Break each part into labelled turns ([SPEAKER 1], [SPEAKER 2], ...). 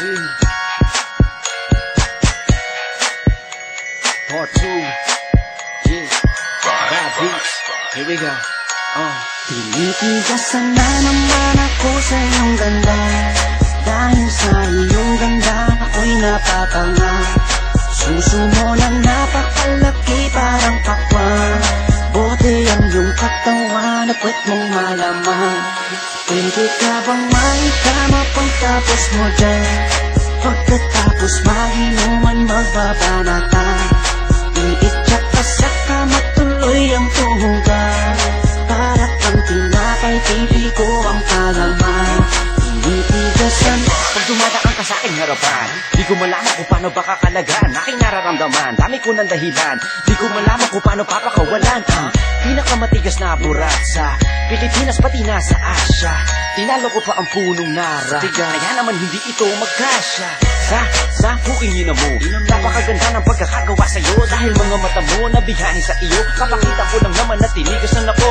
[SPEAKER 1] Lasing Part 2. Yeah, bad beats. Here we go.
[SPEAKER 2] Tinitigasan na naman ako sa iyong ganda. Dahil sa iyong ganda ako'y napatanga. Suso mo na napakalaki parang pakwan. Bote ang iyong katawan na puwet mong malaman. Pwede ka bang maikama pagtapos mo dyan? Pagkatapos maginuman magbabanatan. Iitsak ka sa kama tuloy ang tuhugan. Para kang tinapay, pipi ko ang palaman. Tinitigasan
[SPEAKER 1] Pag dumadaan ka sa aking harapan, di ko malaman kung paano ba kakalagan aking nararamdaman. Dami ko ng dahilan, di ko malaman kung paano papakawalan ang pinakamatigas na burat sa Pilipinas pati na sa Asya. Tinalo ko pa ang punong nara, kaya naman hindi ito magkasya. Sa hukingin mo, napakaganda ng pagkakagawa sa'yo. Dahil mga mata mo nabihani sa iyo, kapakita ko lang naman na tinigasan ako.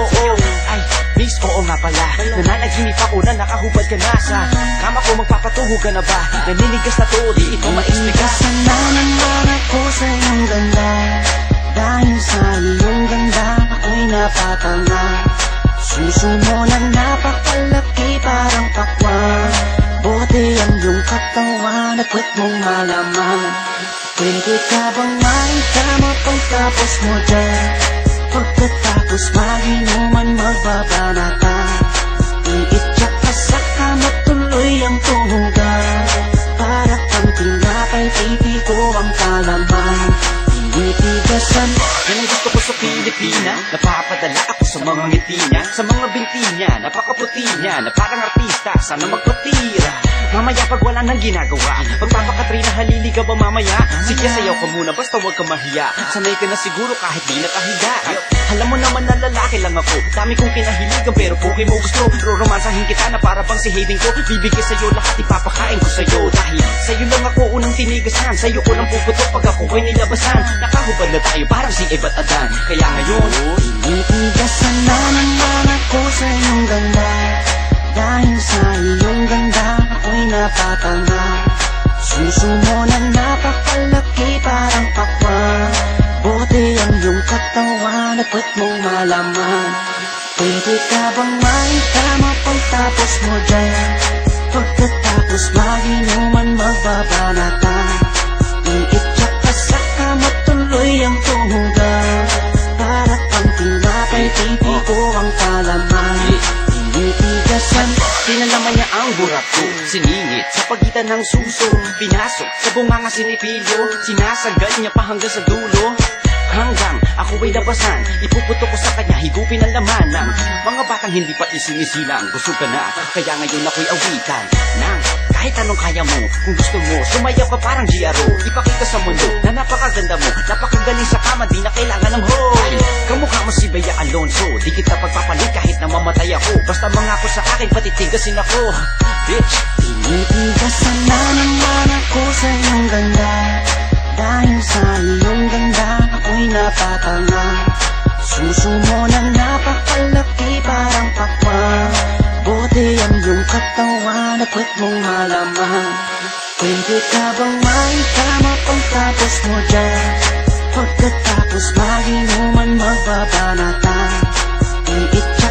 [SPEAKER 1] Ay, miss, oo nga pala, nananaginip ako na nakahubad ka na sa kama ko. Magpapatuho ka na ba? Naninigas na to, di ito maexplika.
[SPEAKER 2] Tinitigasan na naman ako sa iyong ganda. Dahil sa iyong ganda ako'y napatanga. Suso mo na napakalaki parang pakwan. Bote ang iyong katawan at puwet mong malaman. Pwede ka bang maikama pagtapos mo dyan? Pagkatapos maginuman magbabanatan. Iitsak ka sa kama tuloy ang tuhugan. Para kang tinapay, pipi ko ang palaman. Tinitigasan
[SPEAKER 1] Yan ang gusto ko sa Pilipina. Napapadala ako sa mga ngiti niya, sa mga binti niya, napakaputi niya, na parang artista, sana magpatira. Mamaya pag wala nang ginagawa, pagpapakatrina halili ka ba mamaya? Sige, sayaw ka muna, basta huwag ka mahiya. Sanay ka na siguro kahit di nakahiga. Alam mo naman na lalaki lang ako, dami kong kinahiligan, pero kung mo gusto, romansahin kita na para bang si Hayden ko. Bibigay sa'yo lahat, ipapakain ko sa'yo. Dahil sa'yo lang ako unang tinigasan, sa'yo ko lang puputok pag ako ko'y nilabasan. Nakahubad na tayo parang si Eva at Adan. Kaya ngayon,
[SPEAKER 2] tinitigasan na naman ako sa iyong ganda. Dahil sa iyong ganda ako'y napatanga. Suso mo na napakalaki parang pakwan. Bote ang iyong katawan at puwet mong malaman. Pwede ka bang maikama pagtapos mo dyan? Pagkatapos maginuman magbabanatan. Iitsak ka sa kama tuloy ang tuhugan. Para kang tinapay, pipi ko ang palaman. Tinitigasan
[SPEAKER 1] pinalaman niya ang burak ko, siningit sa pagitan ng suso. Pinasok sa bunganga sinipilyo, sinasagal niya pa hanggang sa dulo. Hanggang ako ay labasan, ipuputok ko sa kanya, higupin ang laman ng mga batang hindi pa isinisilang. Gusto ka na, kaya ngayon ako'y awitan ng kahit anong kaya mo. Kung gusto mo, sumayaw ka parang GRO. Ipakita sa mundo na napakaganda mo, napakagaling sa kama, di na kailangan ng hoe. Kamukha mo si Bea Alonso, di kita pagpapalit kahit na mamatay ako. Basta mangako sa akin, patitigasin ako, bitch.
[SPEAKER 2] Tinitigasan na naman ako sa iyong ganda. Dahil sa iyong ganda ako'y napatanga. Suso mo na napakalaki parang pakwan. Bote ang iyong katawan at puwet mong malaman. Pwede ka bang maikama pagtapos mo dyan? Pagkatapos maginuman magbabanatan. Iitsak